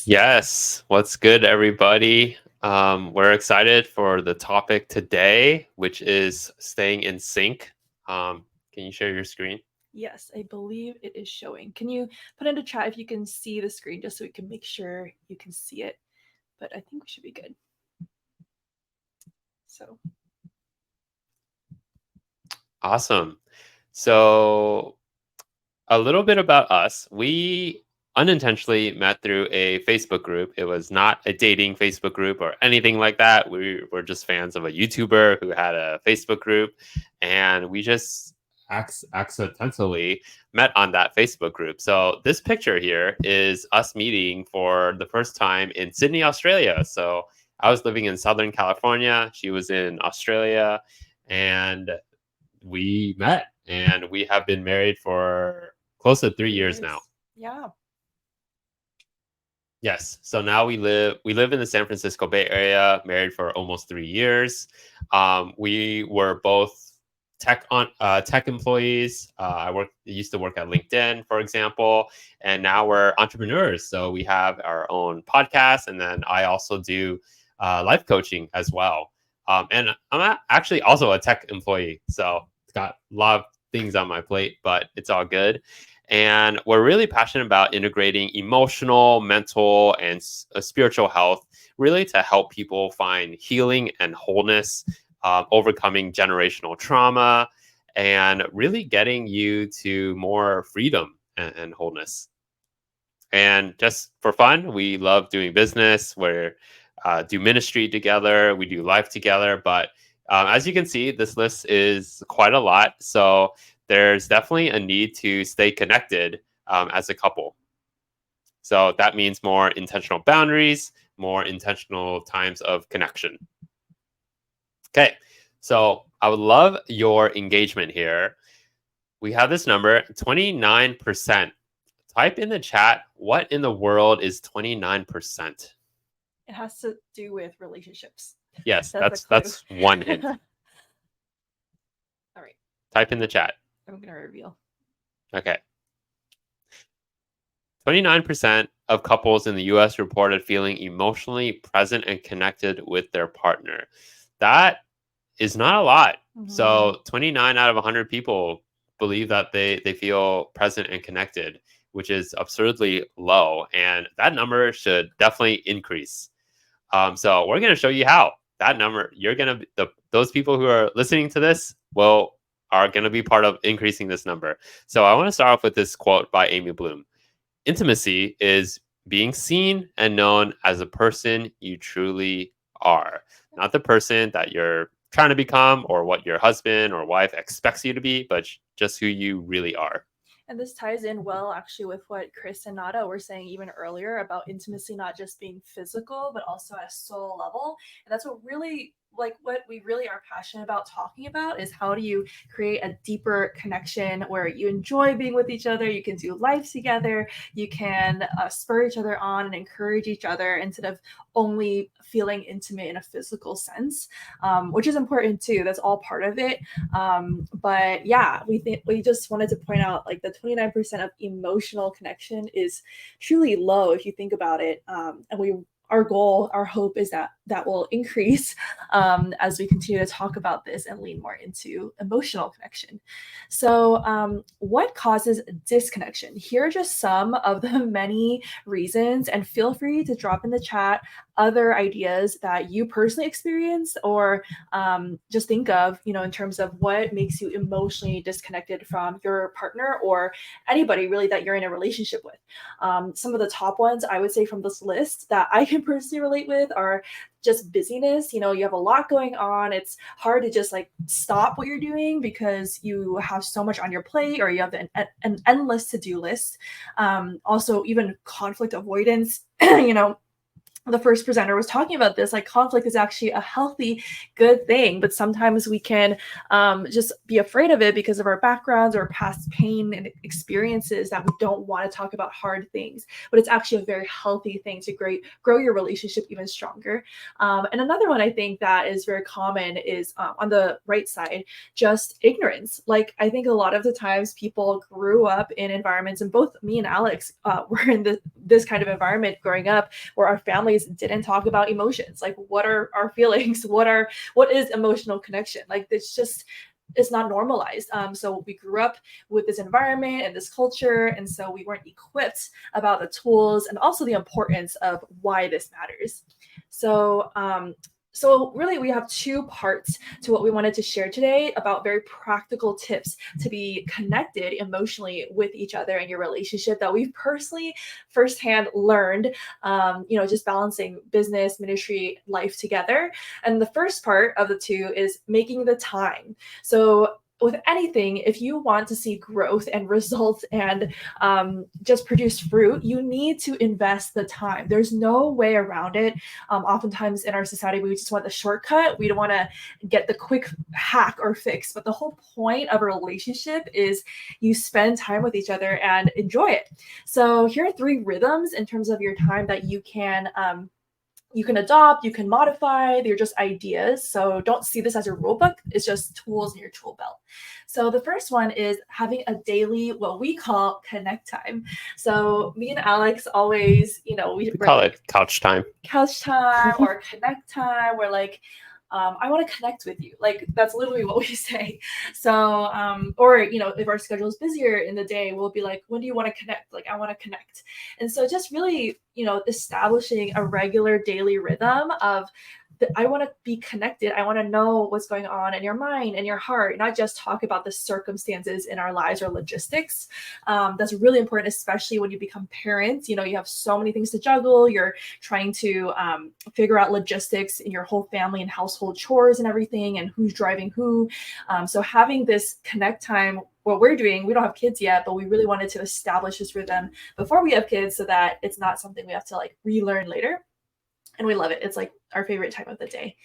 Yes, what's good, everybody? We're excited for the topic today, which is staying in sync. Can you share your screen? Yes, I believe it is showing. Can you put into chat if you can see the screen just so we can make sure you can see it? But I think we should be good. So, Awesome. So, a little bit about us. We unintentionally met through a Facebook group. It was not a dating Facebook group or anything like that. We were just fans of a YouTuber who had a Facebook group, and we just accidentally met on that Facebook group. So this picture here is us meeting for the first time in Sydney, Australia. So I was living in Southern California. She was in Australia, and we met, and we have been married for close to 3 years now. Yeah. Yes. So now we live in the San Francisco Bay Area, married for almost 3 years. We were both tech employees. I used to work at LinkedIn, for example, and now we're entrepreneurs. So we have our own podcast, and then I also do life coaching as well. And actually also a tech employee, so it's got a lot of things on my plate, but it's all good. And we're really passionate about integrating emotional, mental, and spiritual health, really to help people find healing and wholeness, overcoming generational trauma, and really getting you to more freedom and wholeness. And just for fun, we love doing business. We do ministry together. We do life together. But as you can see, this list is quite a lot. So there's definitely a need to stay connected as a couple. So that means more intentional boundaries, more intentional times of connection. Okay. So I would love your engagement here. We have this number 29%. Type in the chat, what in the world is 29%? It has to do with relationships. Yes, That's a that's clue. that's one hint. All right. Type in the chat. I'm going to reveal. Okay. 29% of couples in the US reported feeling emotionally present and connected with their partner. That is not a lot. So 29 out of 100 people believe that they feel present and connected, which is absurdly low. And that number should definitely increase. So we're going to show you how. That number, you're going to, those people who are listening to this are going to be part of increasing this number. So I want to start off with this quote by Amy Bloom. Intimacy is being seen and known as a person you truly are, not the person that you're trying to become or what your husband or wife expects you to be, but just who you really are. And this ties in well, actually, with what Chris and Nada were saying even earlier about intimacy not just being physical, but also at a soul level. And that's what we really are passionate about talking about is how do you create a deeper connection where you enjoy being with each other, you can do life together, you can spur each other on and encourage each other instead of only feeling intimate in a physical sense, which is important too. That's all part of it. But yeah, we just wanted to point out like the 29% of emotional connection is truly low if you think about it. And our goal, our hope is that that will increase as we continue to talk about this and lean more into emotional connection. So, what causes disconnection? Here are just some of the many reasons, and feel free to drop in the chat other ideas that you personally experienced or just think of, in terms of what makes you emotionally disconnected from your partner or anybody really that you're in a relationship with. Some of the top ones I would say from this list that I can personally relate with are just busyness. You have a lot going on. It's hard to just like stop what you're doing because you have so much on your plate or you have an endless to-do list. Also, even conflict avoidance, the first presenter was talking about this, like conflict is actually a healthy, good thing, but sometimes we can just be afraid of it because of our backgrounds or past pain and experiences that we don't want to talk about hard things. But it's actually a very healthy thing to grow your relationship even stronger. And another one I think that is very common is on the right side, just ignorance. Like I think a lot of the times people grew up in environments, and both me and Alex were in this kind of environment growing up, where our families didn't talk about emotions. Like what are our feelings? What is emotional connection? Like it's not normalized. So we grew up with this environment and this culture, and so we weren't equipped about the tools and also the importance of why this matters. So so really, we have two parts to what we wanted to share today about very practical tips to be connected emotionally with each other in your relationship that we've personally firsthand learned, just balancing business, ministry, life together. And the first part of the two is making the time. So with anything, if you want to see growth and results and just produce fruit, you need to invest the time. There's no way around it. Oftentimes in our society, we just want the shortcut. We don't want to get the quick hack or fix. But the whole point of a relationship is you spend time with each other and enjoy it. So here are 3 rhythms in terms of your time that you can adopt, you can modify. They're just ideas. So don't see this as a rule book. It's just tools in your tool belt. So the first one is having a daily, what we call connect time. So me and Alex always, We call it couch time. Couch time or connect time. We're like, I want to connect with you. Like that's literally what we say. So, or if our schedule is busier in the day, we'll be like, when do you want to connect? Like, I want to connect. And so just really, establishing a regular daily rhythm of I want to be connected. I want to know what's going on in your mind and your heart, not just talk about the circumstances in our lives or logistics. That's really important, especially when you become parents. You have so many things to juggle. You're trying to figure out logistics in your whole family and household chores and everything, and who's driving who. So having this connect time, what we're doing, we don't have kids yet, but we really wanted to establish this rhythm before we have kids so that it's not something we have to like relearn later. And we love it. It's like our favorite time of the day.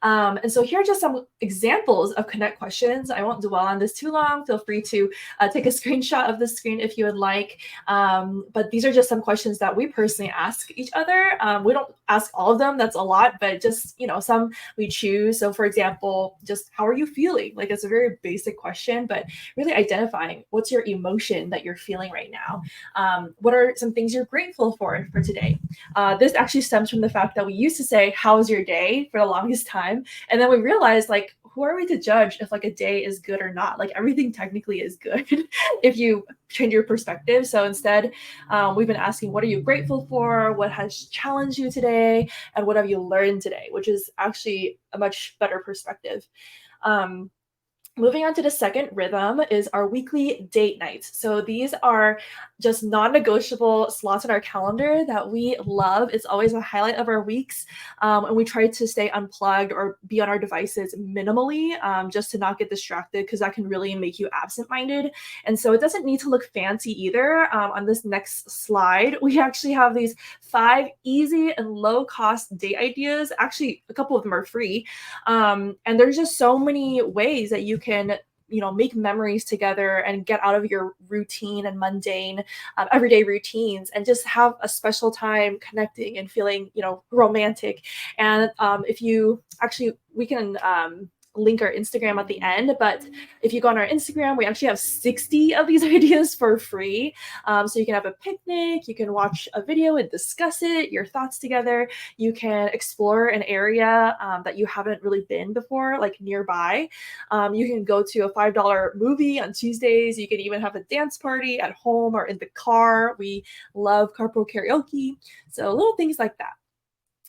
And so here are just some examples of connect questions. I won't dwell on this too long. Feel free to take a screenshot of the screen if you would like. But these are just some questions that we personally ask each other. We don't ask all of them. That's a lot, but just, some we choose. So for example, just how are you feeling? Like it's a very basic question, but really identifying what's your emotion that you're feeling right now. What are some things you're grateful for today? This actually stems from the fact that we used to say, how's your day for the longest time. And then we realized, like, who are we to judge if like a day is good or not? Like everything technically is good if you change your perspective. So instead, we've been asking, what are you grateful for? What has challenged you today? And what have you learned today? Which is actually a much better perspective. Moving on to the second rhythm is our weekly date nights. So these are just non-negotiable slots in our calendar that we love. It's always a highlight of our weeks. And we try to stay unplugged or be on our devices minimally, just to not get distracted, because that can really make you absent-minded. And so it doesn't need to look fancy either. On this next slide, we actually have these 5 easy and low-cost date ideas. Actually, a couple of them are free. And there's just so many ways that you can make memories together and get out of your routine and mundane everyday routines and just have a special time connecting and feeling romantic. And if you actually, we can link our Instagram at the end, but if you go on our Instagram, we actually have 60 of these ideas for free. So you can have a picnic, you can watch a video and discuss it, your thoughts together. You can explore an area that you haven't really been before, like nearby. You can go to a $5 movie on Tuesdays. You can even have a dance party at home or in the car. We love carpool karaoke. So little things like that.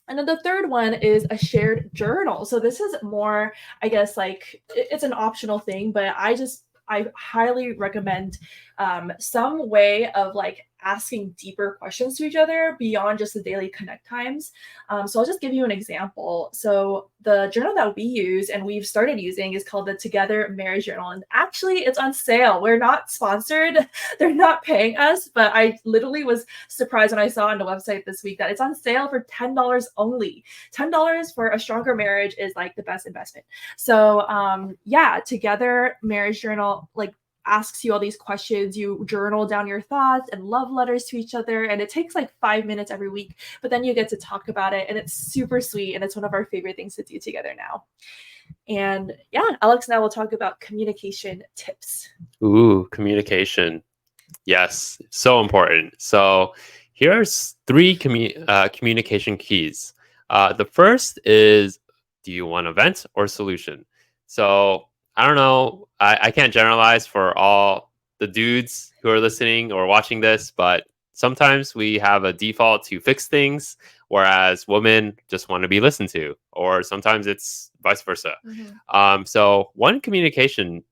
And then the third one is a shared journal. So this is more, I guess, like it's an optional thing, but I highly recommend some way of like asking deeper questions to each other beyond just the daily connect times. So I'll just give you an example. So the journal that we use and we've started using is called the Together Marriage Journal. And actually, it's on sale. We're not sponsored, they're not paying us, but I literally was surprised when I saw on the website this week that it's on sale for $10 only. $10 for a stronger marriage is like the best investment. So yeah, Together Marriage Journal, like, asks you all these questions. You journal down your thoughts and love letters to each other, and it takes like 5 minutes every week, but then you get to talk about it, and it's super sweet, and it's one of our favorite things to do together now. And yeah, Alex and I will talk about communication tips. Ooh, communication. Yes, so important. So here's three communication keys. The first is, do you want a vent or solution? So I don't know. I can't generalize for all the dudes who are listening or watching this, but sometimes we have a default to fix things, whereas women just want to be listened to, or sometimes it's vice versa. So one communication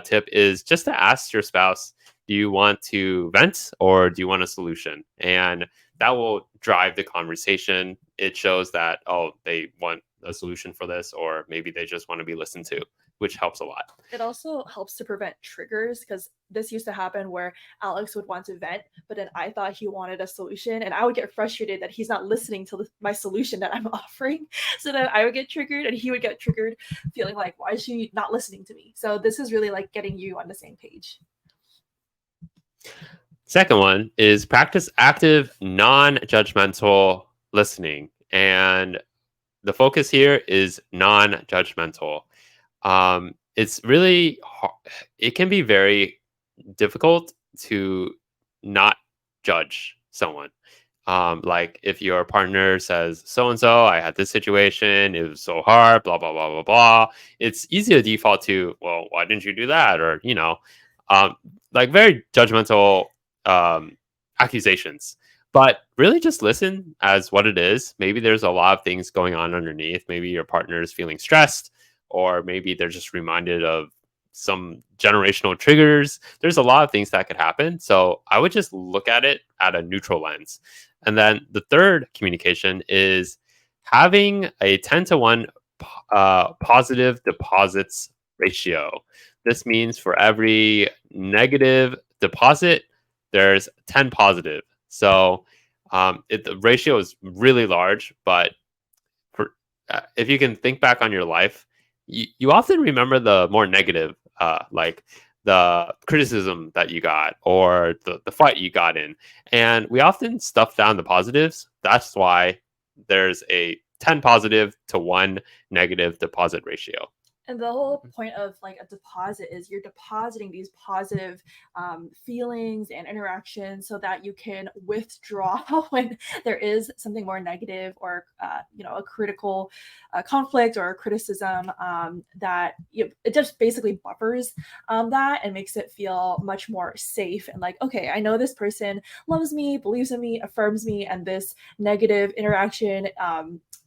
tip is just to ask your spouse, do you want to vent or do you want a solution? And that will drive the conversation. It shows that, oh, they want a solution for this, or maybe they just want to be listened to, which helps a lot. It also helps to prevent triggers, because this used to happen where Alex would want to vent, but then I thought he wanted a solution, and I would get frustrated that he's not listening to my solution that I'm offering. So then I would get triggered, and he would get triggered, feeling like, why is she not listening to me? So this is really like getting you on the same page. Second one is practice active, non-judgmental listening. And the focus here is non-judgmental. It's really hard. It can be very difficult to not judge someone. Like if your partner says, so and so, I had this situation, it was so hard, blah, blah, blah, blah, blah. It's easy to default to, well, why didn't you do that? Or, like very judgmental accusations. But really just listen as what it is. Maybe there's a lot of things going on underneath. Maybe your partner is feeling stressed, or maybe they're just reminded of some generational triggers. There's a lot of things that could happen. So I would just look at it at a neutral lens. And then the third communication is having a 10-to-1 positive deposits ratio. This means for every negative deposit, there's 10 positive. So the ratio is really large, but if you can think back on your life, you often remember the more negative, like the criticism that you got or the fight you got in. And we often stuff down the positives. That's why there's a 10 positive to 1 negative deposit ratio. And the whole point of like a deposit is you're depositing these positive feelings and interactions so that you can withdraw when there is something more negative or a critical conflict or a criticism, that it just basically buffers that and makes it feel much more safe and like, okay, I know this person loves me, believes in me, affirms me, and this negative interaction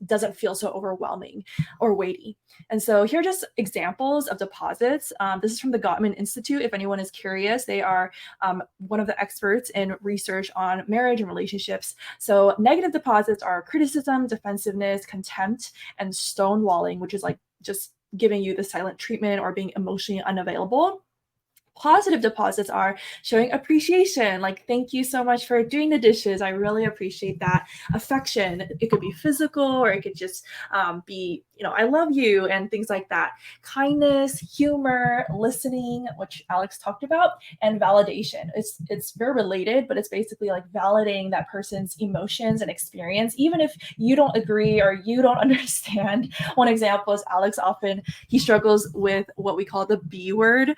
doesn't feel so overwhelming or weighty. And so here are just examples of deposits. This is from the Gottman Institute. If anyone is curious, they are one of the experts in research on marriage and relationships. So negative deposits are criticism, defensiveness, contempt, and stonewalling, which is like just giving you the silent treatment or being emotionally unavailable. Positive deposits are showing appreciation, like, thank you so much for doing the dishes. I really appreciate that. Affection, it could be physical or it could just be, I love you and things like that. Kindness, humor, listening, which Alex talked about, and validation. It's very related, but it's basically like validating that person's emotions and experience, even if you don't agree or you don't understand. One example is Alex he struggles with what we call the B word,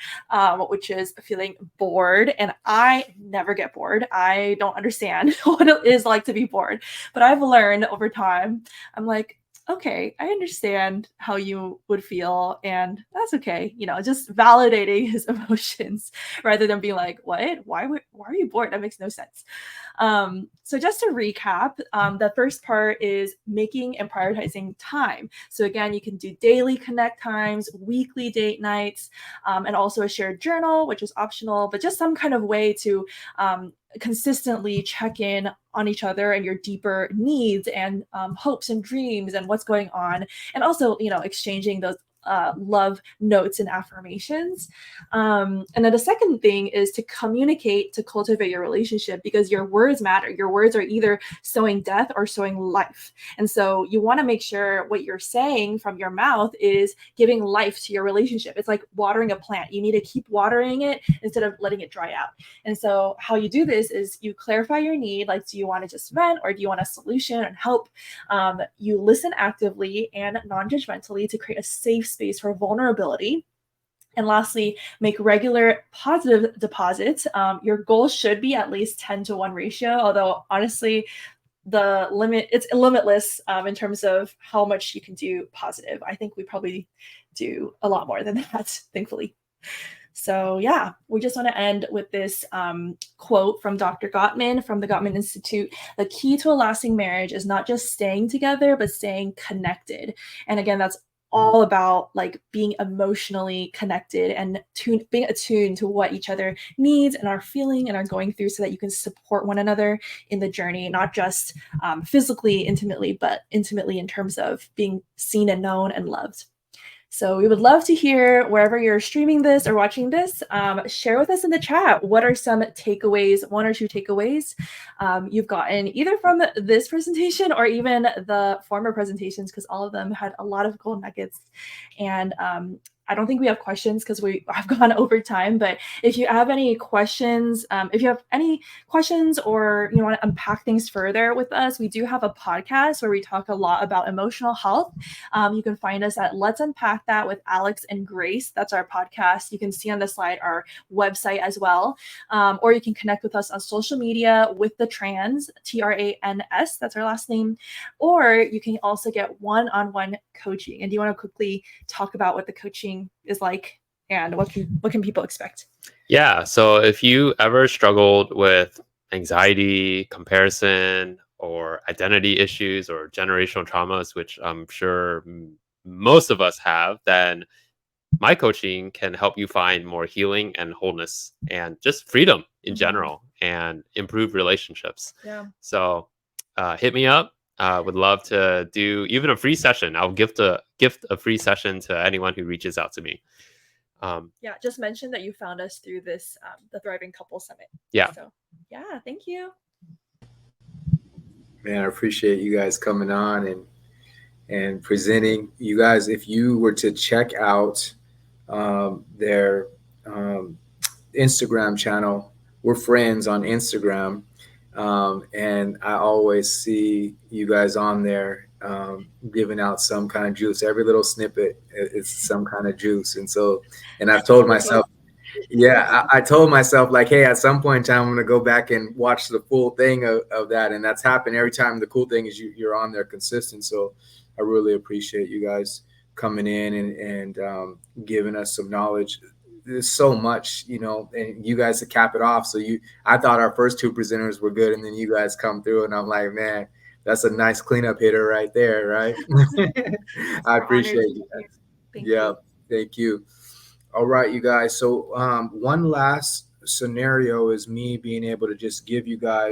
which is feeling bored. And I never get bored. I don't understand what it is like to be bored. But I've learned over time, I'm like, okay, I understand how you would feel, and that's okay. Just validating his emotions rather than being like, what? Why are you bored? That makes no sense. So just to recap, the first part is making and prioritizing time. So again, you can do daily connect times, weekly date nights, and also a shared journal, which is optional, but just some kind of way to consistently check in on each other and your deeper needs and hopes and dreams and what's going on, and also exchanging those love notes and affirmations. And then the second thing is to communicate to cultivate your relationship, because your words matter. Your words are either sowing death or sowing life. And so you want to make sure what you're saying from your mouth is giving life to your relationship. It's like watering a plant. You need to keep watering it instead of letting it dry out. And so how you do this is you clarify your need. Like, do you want to just vent, or do you want a solution and help? You listen actively and non-judgmentally to create a safe space for vulnerability. And lastly, make regular positive deposits. Your goal should be at least 10-to-1 ratio, although honestly, it's limitless in terms of how much you can do positive. I think we probably do a lot more than that, thankfully. So yeah, we just want to end with this quote from Dr. Gottman from the Gottman Institute. The key to a lasting marriage is not just staying together, but staying connected. And again, that's all about like being emotionally connected and being attuned to what each other needs and are feeling and are going through, so that you can support one another in the journey, not just physically intimately, but intimately in terms of being seen and known and loved. So we would love to hear, wherever you're streaming this or watching this, share with us in the chat. What are some takeaways, one or two takeaways you've gotten either from this presentation or even the former presentations, because all of them had a lot of gold nuggets. And I don't think we have questions because I've gone over time, but if you have any questions, or you want to unpack things further with us, we do have a podcast where we talk a lot about emotional health. You can find us at Let's Unpack That with Alex and Grace. That's our podcast. You can see on the slide our website as well. Or you can connect with us on social media with the Trans, Trans, that's our last name. Or you can also get one-on-one coaching. And do you want to quickly talk about what the coaching is like and what can people expect? Yeah. So if you ever struggled with anxiety, comparison, or identity issues or generational traumas, which I'm sure most of us have, then my coaching can help you find more healing and wholeness and just freedom in general and improve relationships. Yeah. So hit me up. Would love to do even a free session. I'll gift a free session to anyone who reaches out to me. Yeah, just mention that you found us through this the Thriving Couple Summit. Yeah. So yeah, thank you. Man, I appreciate you guys coming on and presenting. You guys, if you were to check out their Instagram channel, we're friends on Instagram, and I always see you guys on there giving out some kind of juice. Every little snippet is some kind of juice, and I've told myself, yeah, I told myself like, hey, at some point in time, I'm going to go back and watch the full thing of that. And that's happened every time. The cool thing is you're on there consistent. So I really appreciate you guys coming in and giving us some knowledge. There's so much, and you guys to cap it off. So I thought our first two presenters were good. And then you guys come through and I'm like, man, that's a nice cleanup hitter right there. Right. I appreciate you guys. Thank you. Thank you. All right, you guys. So one last scenario is me being able to just give you guys